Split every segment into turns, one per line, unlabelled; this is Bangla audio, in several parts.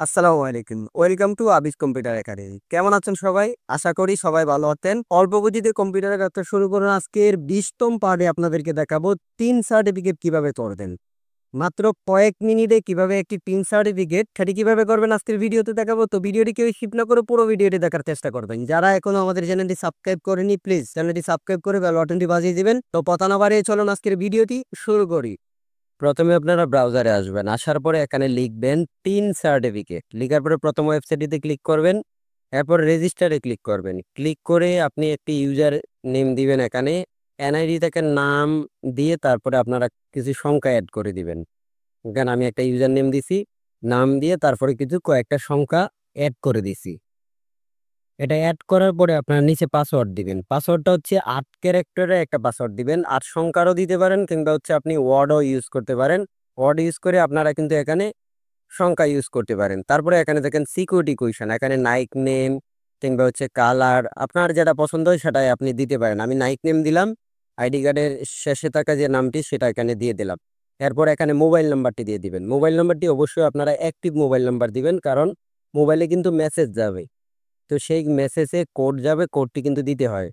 আসসালামু আলাইকুম। Welcome to Abis computer academy. কেমন আছেন সবাই? আশা করি সবাই ভালো আছেন। অল্প পুঁজিতে কম্পিউটারের কাজটা শুরু করুন। আজকের ২০তম পার্টে আপনাদেরকে দেখাবো ৩ সার্টিফিকেট কিভাবে করবেন। মাত্র কয়েক মিনিটে কিভাবে একটি ৩ সার্টিফিকেট সেটি কিভাবে করবেন আজকের ভিডিওতে দেখাবো। তো ভিডিওটি কেউ স্কিপ না করে পুরো ভিডিওটি দেখার চেষ্টা করবেন। যারা এখনো আমাদের চ্যানেলটি সাবস্ক্রাইব করেনি প্লিজ চ্যানেলটি সাবস্ক্রাইব করে বেল বাটনটি বাজিয়ে দিবেন। তো কথা না বাড়িয়ে চলুন আজকের ভিডিওটি শুরু করি। প্রথমে আপনারা ব্রাউজারে আসবেন। আসার পরে এখানে লিখবেন ৩ সার্টিফিকেট। লিখার পরে প্রথম ওয়েবসাইটটিতে ক্লিক করবেন। এরপর রেজিস্টারে ক্লিক করবেন। ক্লিক করে আপনি একটি ইউজার নেম দিবেন এখানে। এনআইডি থেকে নাম দিয়ে তারপরে আপনারা কিছু সংখ্যা অ্যাড করে দিবেন। এখানে আমি একটা ইউজার নেম দিছি। নাম দিয়ে তারপরে কয়েকটা সংখ্যা অ্যাড করে দিছি। এটা অ্যাড করার পরে আপনার নিচে পাসওয়ার্ড দিবেন। পাসওয়ার্ডটা হচ্ছে ৮ ক্যারেক্টারের একটা পাসওয়ার্ড দিবেন। ৮ সংখ্যারও দিতে পারেন কিংবা আপনি ওয়ার্ডও ইউজ করতে পারেন। ওয়ার্ড ইউজ করে আপনারা কিন্তু এখানে সংখ্যা ইউজ করতে পারেন। তারপরে এখানে দেখেন সিকিউরিটি কুয়েশন, এখানে নাইক নেম কিংবা কালার আপনার যেটা পছন্দ হয় সেটাই আপনি দিতে পারেন। আমি নাইক নেম দিলাম। আইডি কার্ডের শেষে থাকা যে নামটি সেটা এখানে দিয়ে দিলাম। এরপর এখানে মোবাইল নাম্বারটি দিয়ে দিবেন। মোবাইল নাম্বারটি অবশ্যই আপনারা অ্যাক্টিভ মোবাইল নাম্বার দিবেন, কারণ মোবাইলে কিন্তু মেসেজ যাবে। তো সেই মেসেজে কোড যাবে, কোডটি কিন্তু দিতে হয়।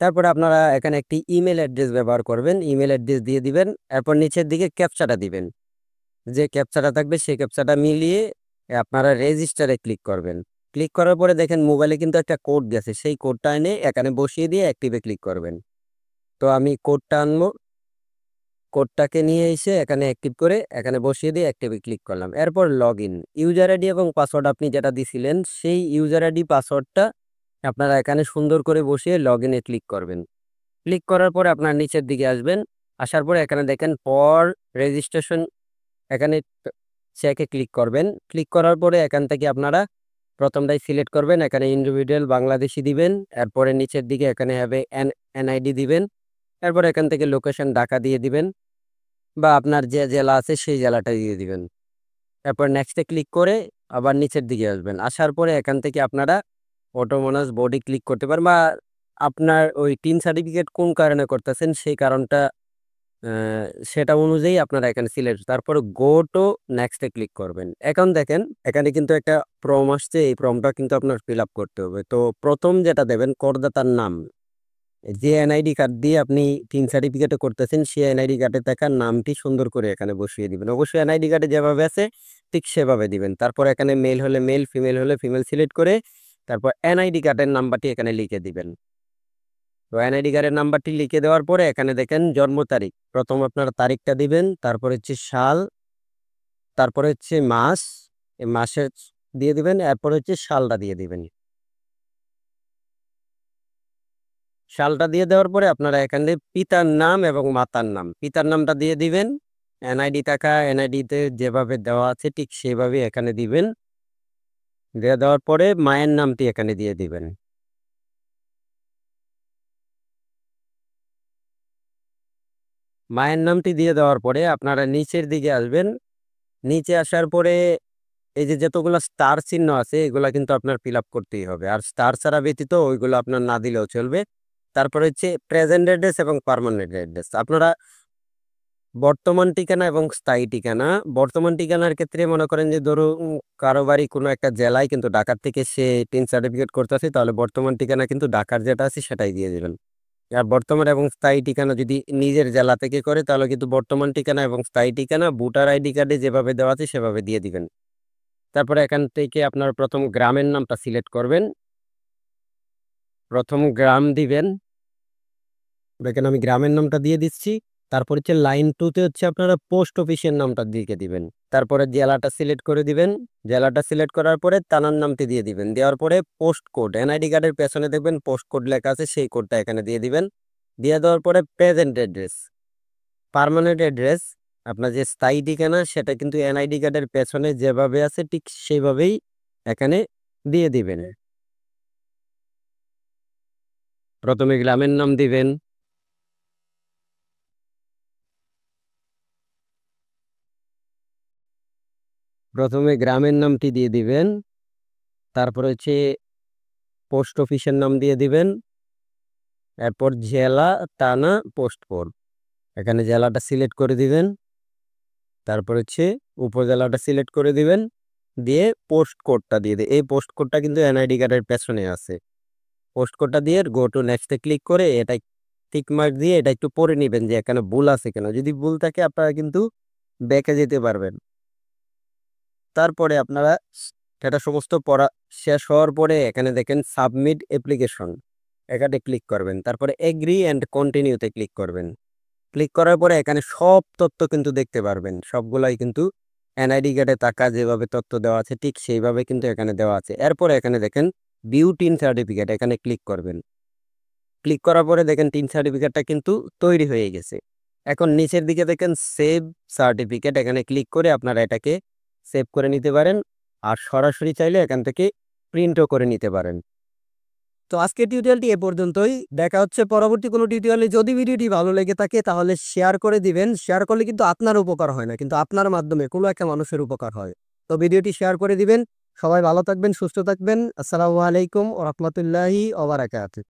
তারপরে আপনারা এখানে একটি ইমেল অ্যাড্রেস ব্যবহার করবেন। ইমেল অ্যাড্রেস দিয়ে দিবেন। এরপর নিচের দিকে ক্যাপচাটা দিবেন। যে ক্যাপচাটা থাকবে সেই ক্যাপচাটা মিলিয়ে আপনারা রেজিস্টারে ক্লিক করবেন। ক্লিক করার পরে দেখেন মোবাইলে কিন্তু একটা কোড গেছে, সেই কোডটা এনে এখানে বসিয়ে দিয়ে অ্যাক্টিভে ক্লিক করবেন। তো আমি কোডটা আনবো। কোডটাকে নিয়ে এসে এখানে অ্যাক্টিভ করে এখানে বসিয়ে দিয়ে অ্যাক্টিভে ক্লিক করলাম। এরপর লগ ইন, ইউজার আইডি এবং পাসওয়ার্ড আপনি যেটা দিছিলেন সেই ইউজার আইডি পাসওয়ার্ডটা আপনারা এখানে সুন্দর করে বসিয়ে লগ ইনে ক্লিক করবেন। ক্লিক করার পরে আপনার নিচের দিকে আসবেন। আসার পরে এখানে দেখেন ফর রেজিস্ট্রেশন, এখানে চেকে ক্লিক করবেন। ক্লিক করার পরে এখান থেকে আপনারা প্রথমটাই সিলেক্ট করবেন। এখানে ইন্ডিভিজুয়াল বাংলাদেশি দিবেন। এরপরে নিচের দিকে এখানে হবে এনআইডি দিবেন। এরপর এখান থেকে লোকেশন ঢাকা দিয়ে দিবেন, বা আপনার যে জেলা আছে সেই জেলাটা দিয়ে দিবেন। এরপর নেক্সটে ক্লিক করে আবার নিচের দিকে আসবেন। আসার পরে এখান থেকে আপনারা অটোমোনাস বডি ক্লিক করতে পারেন, বা আপনার ওই ৩ সার্টিফিকেট কোন কারণে করতেছেন সেই কারণটা সেটা অনুযায়ী আপনারা এখানে সিলেক্ট, তারপরে গো টু নেক্সটে ক্লিক করবেন। এখন দেখেন এখানে কিন্তু একটা ফর্ম আসছে, এই ফর্মটা কিন্তু আপনার ফিল আপ করতে হবে। তো প্রথম যেটা দেবেন করদাতার নাম, যে এনআইডি কার্ড দিয়ে আপনি ৩ সার্টিফিকেটে করতেছেন সেই এনআইডি কার্ডে থাকা নামটি সুন্দর করে এখানে বসিয়ে দিবেন। অবশ্যই এনআইডি কার্ডে যেভাবে আছে ঠিক সেভাবে দিবেন। তারপর এখানে মেল হলে মেল, ফিমেল হলে ফিমেল সিলেক্ট করে তারপর এনআইডি কার্ডের নাম্বারটি এখানে লিখে দিবেন। তো এনআইডি কার্ডের নাম্বারটি লিখে দেওয়ার পরে এখানে দেখেন জন্ম তারিখ, প্রথম আপনার তারিখটা দিবেন, তারপরে সাল, তারপরে মাস, এই মাসের দিয়ে দিবেন, এরপর সালটা দিয়ে দিবেন। সালটা দিয়ে দেওয়ার পরে আপনারা এখানে পিতার নাম এবং মাতার নাম, পিতার নামটা দিয়ে দিবেন। এনআইডি টাকা এনআইডিতে যেভাবে দেওয়া আছে ঠিক সেভাবে এখানে দিবেন। দিয়ে দেওয়ার পরে মায়ের নামটি এখানে দিয়ে দিবেন। মায়ের নামটি দিয়ে দেওয়ার পরে আপনারা নিচের দিকে আসবেন। নিচে আসার পরে এই যে যতগুলো স্টার চিহ্ন আছে এগুলা কিন্তু আপনার ফিল আপ করতেই হবে। আর স্টার ছাড়া ব্যতীত ওইগুলো আপনার না দিলেও চলবে। তারপরে প্রেজেন্ট অ্যাড্রেস এবং পার্মানেন্ট অ্যাড্রেস। আপনারা বর্তমান ঠিকানা এবং স্থায়ী ঠিকানা, বর্তমান ঠিকানার ক্ষেত্রে মনে করেন যে ধরুন কারো বাড়ি কোনো একটা জেলায় কিন্তু ঢাকার থেকে সে ৩ সার্টিফিকেট করতেছে, তাহলে বর্তমান ঠিকানা কিন্তু ঢাকার যেটা আছে সেটাই দিয়ে দেবেন। আর বর্তমান এবং স্থায়ী ঠিকানা যদি নিজের জেলা থেকে করে তাহলে কিন্তু বর্তমান ঠিকানা এবং স্থায়ী ঠিকানা ভোটার আইডি কার্ডে যেভাবে দেওয়া আছে সেভাবে দিয়ে দিবেন। তারপরে এখান থেকে আপনার প্রথম গ্রামের নামটা সিলেক্ট করবেন। প্রথম গ্রাম দিবেন। দেখেন আমি গ্রামের নামটা দিয়ে দিচ্ছি। তারপর লাইন 2 তে আপনারা পোস্ট অফিসের নামটা দিয়ে দিবেন। তারপরে জেলাটা সিলেক্ট করে দিবেন। জেলাটা সিলেক্ট করার পরে থানার নামটি দিয়ে দিবেন। দেওয়ার পরে পোস্ট কোড, এনআইডি কার্ডের পেছনে দেখবেন পোস্ট কোড লেখা আছে, সেই কোডটা এখানে দিয়ে দিবেন। দিয়ে দেওয়ার পরে প্রেজেন্ট অ্যাড্রেস, পার্মানেন্ট অ্যাড্রেস, আপনার যে স্থায়ী ঠিকানা সেটা কিন্তু এনআইডি কার্ডের পেছনে যেভাবে আছে ঠিক সেইভাবেই এখানে দিয়ে দিবেন। প্রথমে গ্রামের নাম দিবেন। প্রথমে গ্রামের নামটি দিয়ে দিবেন। তারপরে পোস্ট অফিসের নাম দিয়ে দিবেন। এরপর জেলা, থানা, পোস্ট কোড, এখানে জেলাটা সিলেক্ট করে দিবেন। তারপর উপজেলাটা সিলেক্ট করে দিবেন। দিয়ে পোস্ট কোডটা দিয়ে দেয়। এই পোস্ট কোডটা কিন্তু এনআইডি কার্ডের পেছনে আছে। পোস্ট কোডটা দিয়ে গো টু নেক্সটে ক্লিক করে এটা টিক মার্ক দিয়ে এটা একটু পড়ে নিবেন যে এখানে ভুল আছে কেন। যদি ভুল থাকে আপনারা কিন্তু ব্যাকে যেতে পারবেন। তারপরে আপনারা সেটা সমস্ত পড়া শেষ হওয়ার পরে এখানে দেখেন সাবমিট অ্যাপ্লিকেশন, এখানে ক্লিক করবেন। তারপরে এগ্রি অ্যান্ড কন্টিনিউতে ক্লিক করবেন। ক্লিক করার পরে এখানে সব তথ্য কিন্তু দেখতে পারবেন, সবগুলাই কিন্তু এনআইডি কার্ডে টাকা যেভাবে তথ্য দেওয়া আছে ঠিক সেইভাবে কিন্তু এখানে দেওয়া আছে। এরপরে এখানে দেখেন ভিউ টিন সার্টিফিকেট, এখানে ক্লিক করবেন। ক্লিক করার পরে দেখেন টিন সার্টিফিকেটটা কিন্তু তৈরি হয়ে গেছে। এখন নিচের দিকে দেখেন সেভ সার্টিফিকেট, এখানে ক্লিক করে আপনারা এটাকে সেভ করে নিতে পারেন। আর সরাসরি চাইলে এখান থেকে প্রিন্টও করে নিতে পারেন। তো আজকের টিউটোরিয়ালটি এ পর্যন্তই। দেখা হচ্ছে পরবর্তী কোনো টিউটোরিয়ালে। যদি ভিডিওটি ভালো লেগে থাকে তাহলে শেয়ার করে দিবেন। শেয়ার করলে কিন্তু আপনার উপকার হয় না, কিন্তু আপনার মাধ্যমে কোনো একটা মানুষের উপকার হয়। তো ভিডিওটি শেয়ার করে দিবেন। সবাই ভালো থাকবেন, সুস্থ থাকবেন। আসসালামু আলাইকুম ওয়া রাহমাতুল্লাহি ওয়া বারাকাতুহু।